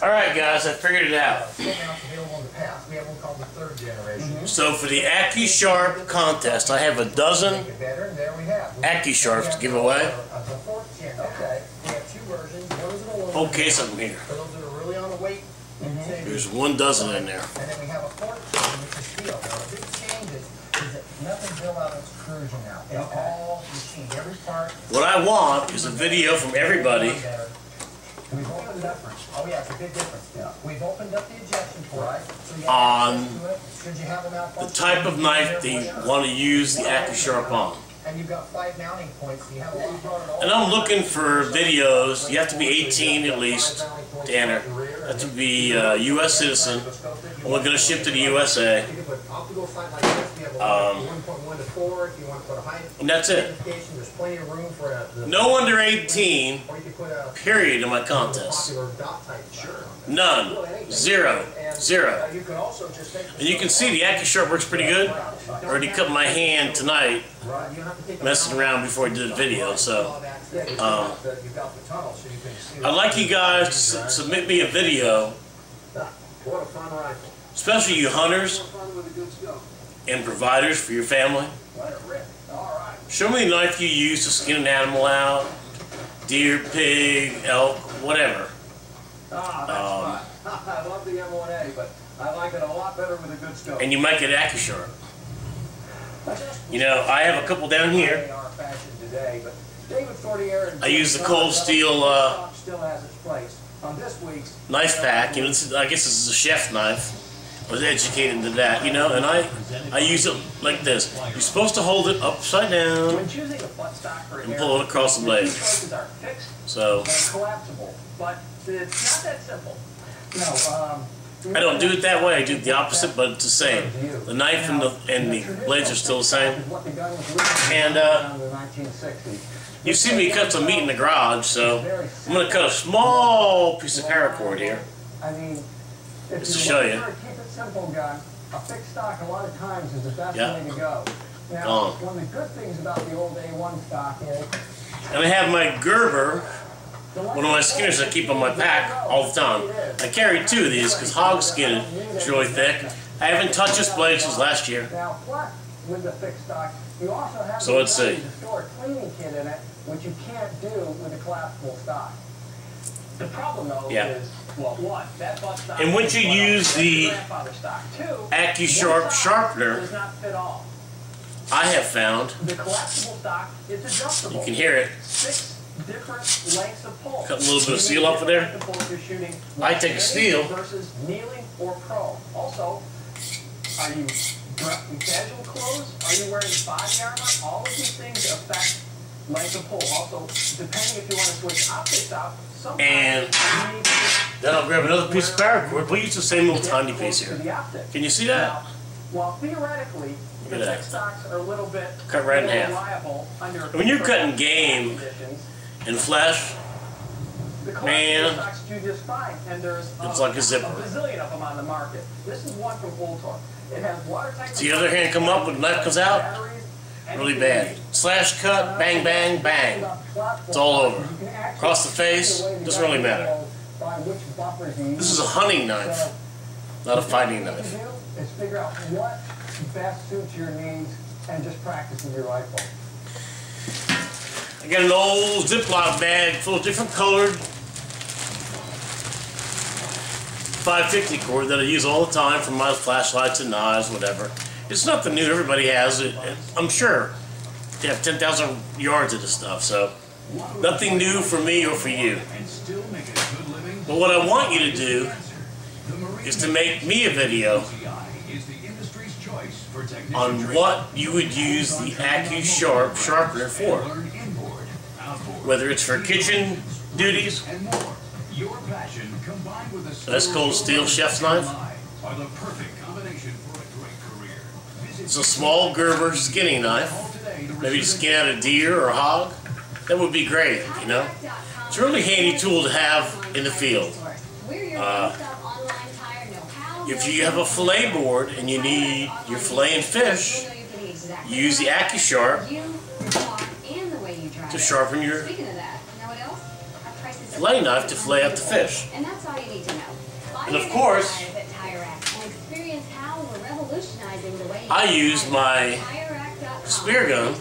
Alright guys, I figured it out. So for the Accusharp contest, I have a dozen Accusharps to give away. Whole case of them here. There's 1 dozen in there. And then we have a 14, which is steel. Now the big change is that nothing's built out of extrusion now. It's all machine. Every part. What I want is a video from everybody. We've opened up. Oh yeah, it's a big difference. Yeah. We've opened up the ejection port. So you on have the type of knife they want to use the Accusharp on. And you've got 5 mounting points. So you have and I'm looking for videos. You have to be 18 at least to enter. You have to be a U.S. citizen. And we're going to ship to the USA. And that's it. No under 18, period, in my contest. None. 0. 0. And you can see the Accusharp works pretty good. I already cut my hand tonight messing around before I did the video, so I'd like you guys to submit me a video, especially you hunters and providers for your family. Show me the knife you use to skin an animal out, deer, pig, elk, whatever. I love the M1A, but I like it a lot better with a good scope. And you might get Accusharp. You know, I have a couple down here. I use the cold steel knife pack. You know, I guess this is a chef knife. I was educated into that, you know, and I use it like this. You're supposed to hold it upside down and pull it across the blade. So I don't do it that way. I do it the opposite, but it's the same. The knife and the blades are still the same. And you see me cut some meat in the garage, so I'm going to cut a small piece of paracord here, just to show you. A fixed stock a lot of times is the best way to go. Now, one of the good things about the old A1 stock is... And I have my Gerber, one of my skinners I keep on my pack all the time. I carry 2 of these because hog skin is really thick. I haven't touched this blade since last year. Now, plus, with the fixed stock, you also have so let's see. To store a cleaning kit in it, which you can't do with a collapsible stock. The problem, though, is, well, one, that butt stock, and once you use the Accusharp sharpener, does not fit all. I have found, the collapsible stock is adjustable. You can hear it. 6 different lengths of pull. Cut a little bit of steel off of there. I take a steel. Versus kneeling or pro. Also, are you dressed in casual clothes? Are you wearing body armor? All of these things affect length of pull. Also, depending if you want to switch optics out, and then I'll grab another piece of paracord. We'll use the same little tiny piece here. Can you see that? Well, theoretically, the fixed stocks are a little bit cut right in half. When you're cutting game and flesh, man, it's like a zipper. Does the other hand come up when the knife comes out? Really bad. Slash cut, bang, bang, bang. It's all over. Across the face, doesn't really matter. This is a hunting knife, not a fighting knife. Is figure out what best suits your needs and just practice with your rifle. I got an old Ziploc bag full of different colored 550 cord that I use all the time for my flashlights and knives, whatever. It's nothing new. Everybody has it. I'm sure they have 10,000 yards of this stuff, so nothing new for me or for you. But what I want you to do is to make me a video on what you would use the Accusharp sharpener for. Whether it's for kitchen duties, that's cold steel chef's knife. It's a small Gerber skinning knife. Maybe to skin out a deer or a hog. That would be great, you know. It's a really handy tool to have in the field. If you have a fillet board and you need your filleting fish, use the Accusharp to sharpen your fillet knife to fillet up the fish. And that's all you need to know. And of course, I use my spear gun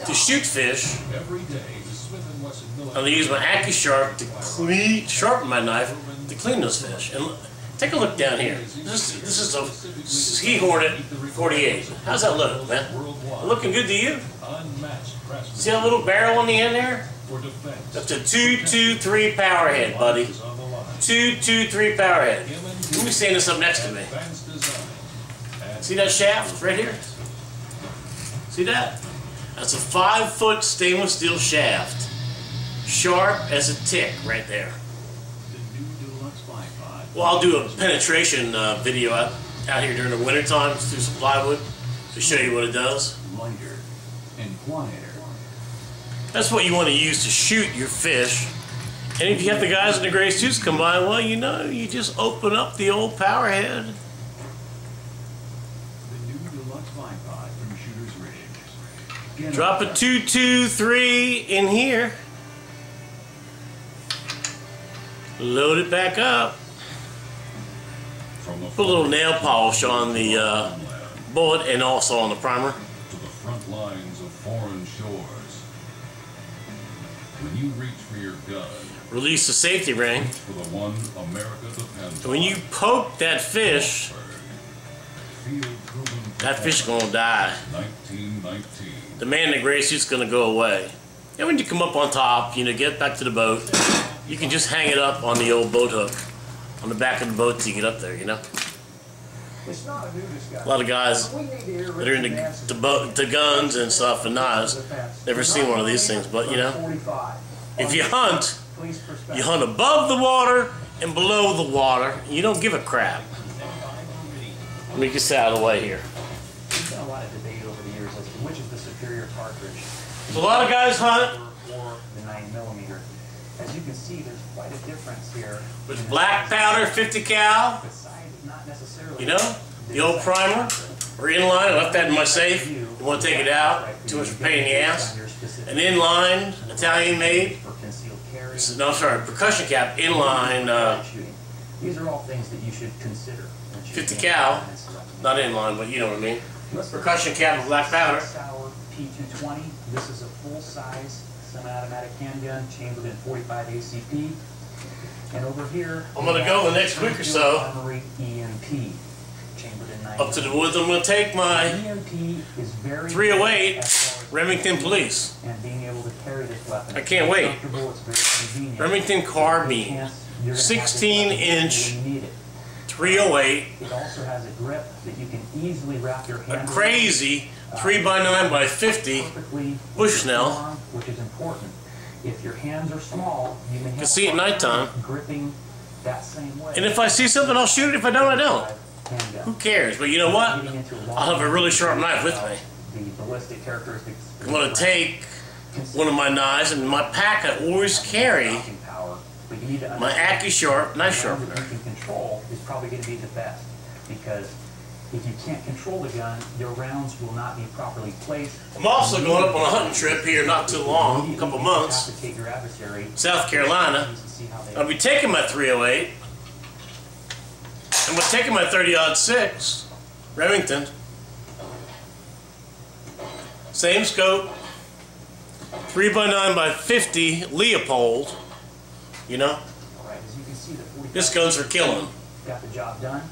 to shoot fish. I'm going to use my Accusharp to sharpen my knife to clean those fish. And take a look down here. This is a Ski Hornet 48. How's that look, man? Looking good to you? See that little barrel on the end there? That's a 223 power head, buddy. 223 power head. Let me stand this up next to me. See that shaft right here? See that? That's a 5-foot stainless steel shaft. Sharp as a tick right there. Well, I'll do a penetration video out here during the winter time through some plywood to show you what it does. Lighter and quieter. That's what you want to use to shoot your fish. And if you have the guys in the gray suits come by, well, you know, you just open up the old power head. The new deluxe bipod from Shooter's Ridge. Drop a 223 in here. Load it back up. Put a little nail polish on the bullet and also on the primer. To the front lines of foreign shores. When you reach for your gun, Release the safety ring. for the one America depends And when you poke that fish, that fish is going to die. 1919. The man in the gray suit's going to go away. And when you come up on top, you know, get back to the boat, you can just hang it up on the old boat hook on the back of the boat till you get up there, you know. It's not a new discussion. A lot of guys that are into the guns and stuff and knives never seen one of these things, but you know, if you hunt above the water and below the water. You don't give a crap. Let me get out of the way here. There's been a lot of debate over the years as to which is the superior cartridge. A lot of guys hunt or the 9mm. As you can see, there's quite a difference here. with black powder 50 cal. The size is not necessarily. You know, the old primer or inline. I left that in my safe. You want to take it out? Too much pain in the ass. An inline Italian made. No, sorry, percussion cap inline. These are all things that you should consider. 50 cal, not inline, but you know what I mean. Percussion cap with black powder. P220. This is a full-size semi-automatic handgun chambered in 45 ACP. And over here, I'm gonna go the next week or so Armory EMP, chambered in 9. up to the woods. I'm gonna take my EMP is very 308 Remington Police. and being able to carry this weapon. I can't wait. It's very convenient. Remington carbine, 16-inch 308. It also has a grip that you can easily wrap your hand A KRAZY 3x9x50 perfectly Bushnell. which is important. If your hands are small, you may have see it nighttime. gripping that same way. And if I see something, I'll shoot it. If I don't, I don't. Handgun. Who cares? But you know what? I'll have a really sharp knife with me. The ballistic characteristics. I'm going to take one of my knives, and in my pack I always carry my Accusharp knife sharpener. You can control is probably going to be the best, because if you can't control the gun, your rounds will not be properly placed. I'm also going up on a hunting trip here not too long, a couple months, South Carolina. I'll be taking my 308. I'm taking my 30-06 Remington. Same scope, 3x9x50 Leopold. You know, this gun's for killing. Got the job done.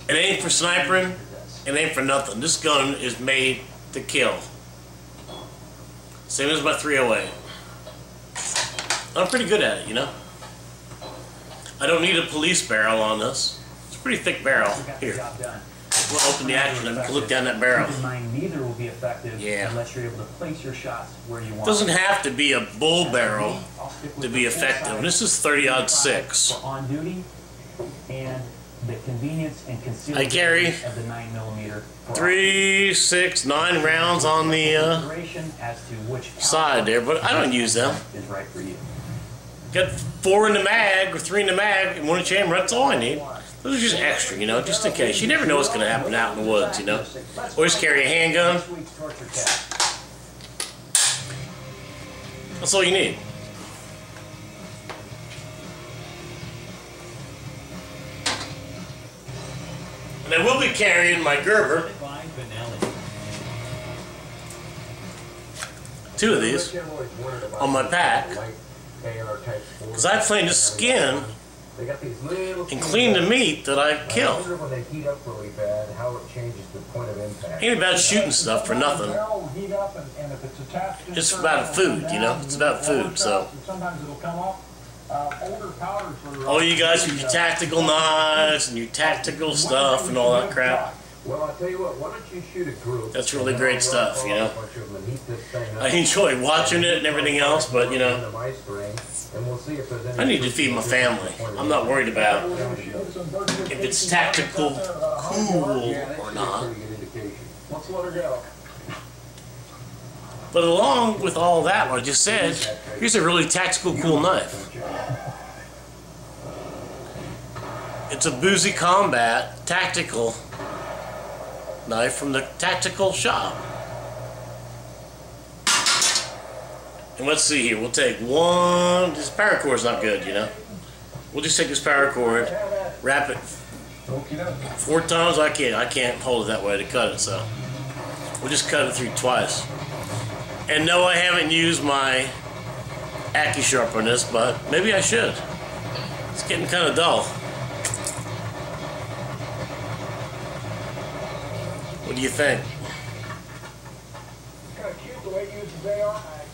It ain't for snipering. It ain't for nothing. This gun is made to kill. Same as my 308. I'm pretty good at it, you know. I don't need a police barrel on this. It's a pretty thick barrel. Here, we'll open the action and look down that barrel. Keep in mind, neither will be effective unless you're able to place your shots where you want. It doesn't have to be a bull barrel to be effective. This is 30-06. On duty and the convenience and concealment I carry of the 9mm. 3, 6, 9 rounds on the side there, but I don't use them. Is right for you. Got 4 in the mag or 3 in the mag and 1 in the chamber. That's all I need. Those are just extra, you know, just in case. You never know what's going to happen out in the woods, you know. Always carry a handgun. That's all you need. And I will be carrying my Gerber. 2 of these on my pack, because I plan to skin and clean the meat that I kill. Ain't about shooting stuff for nothing. It's about food, you know. It's about food. So, all you guys with your tactical knives and your tactical stuff and all that crap. Well, I'll tell you what, why don't you shoot a group? That's really great stuff, you know. I enjoy watching it and everything else, but, you know, I need to feed my family. I'm not worried about if it's tactical cool or not. Let's let her go. But along with all that, what I just said, here's a really tactical cool knife. It's a Boozy Combat tactical knife from the tactical shop. And let's see here, we'll take one. This paracord's not good, you know. We'll just take this paracord, wrap it 4 times. I can't hold it that way to cut it, so we'll just cut it through twice. And no, I haven't used my Accusharp on this, but maybe I should. It's getting kind of dull. What do you think? Kind of cute the way you use the AR mag.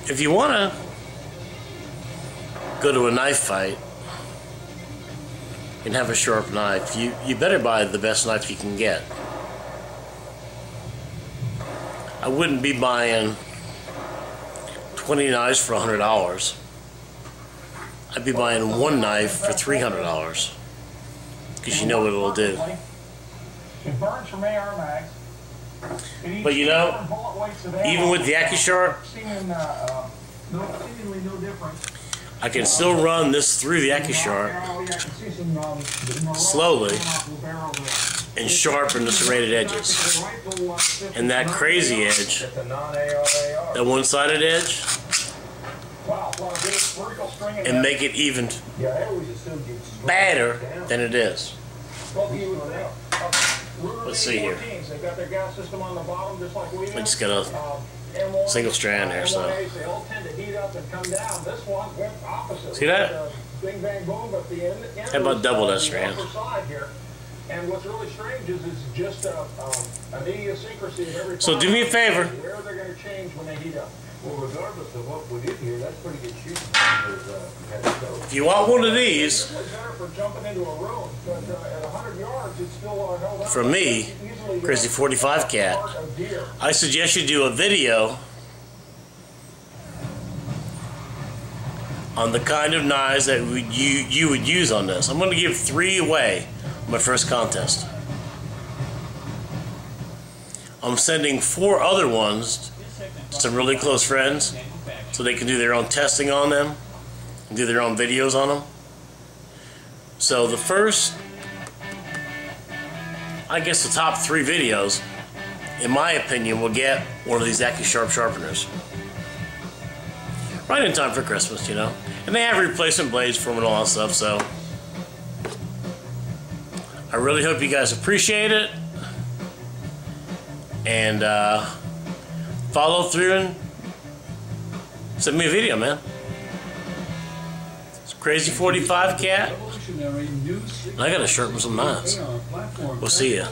If you want to go to a knife fight and have a sharp knife, you better buy the best knife you can get. I wouldn't be buying 20 knives for $100. I'd be buying one knife for $300, because you know what it'll do. It burns from AR mags. But you know, even with the Accusharp, I can still run this through the Accusharp slowly and sharpen the serrated edges. And that crazy edge, that one-sided edge, and make it even badder than it is. Let's see here. I just got a single strand there, so. See that? How about double that strand? And what's really strange is it's just an idiosyncrasy of every. So do me a favor. Where they're going to change when they heat up. Well, regardless of what we did here, that's pretty good shooting. If you want one of these, from me, KRAZY45CAT, I suggest you do a video on the kind of knives that you would use on this. I'm going to give 3 away on my first contest. I'm sending 4 other ones to some really close friends so they can do their own testing on them and do their own videos on them. So the first, I guess the top 3 videos, in my opinion, will get one of these Accusharp sharpeners. Right in time for Christmas, you know. And they have replacement blades for them and all that stuff, so I really hope you guys appreciate it. And follow through and send me a video, man. It's KRAZY45CAT. I gotta sharpen some knives. We'll see ya.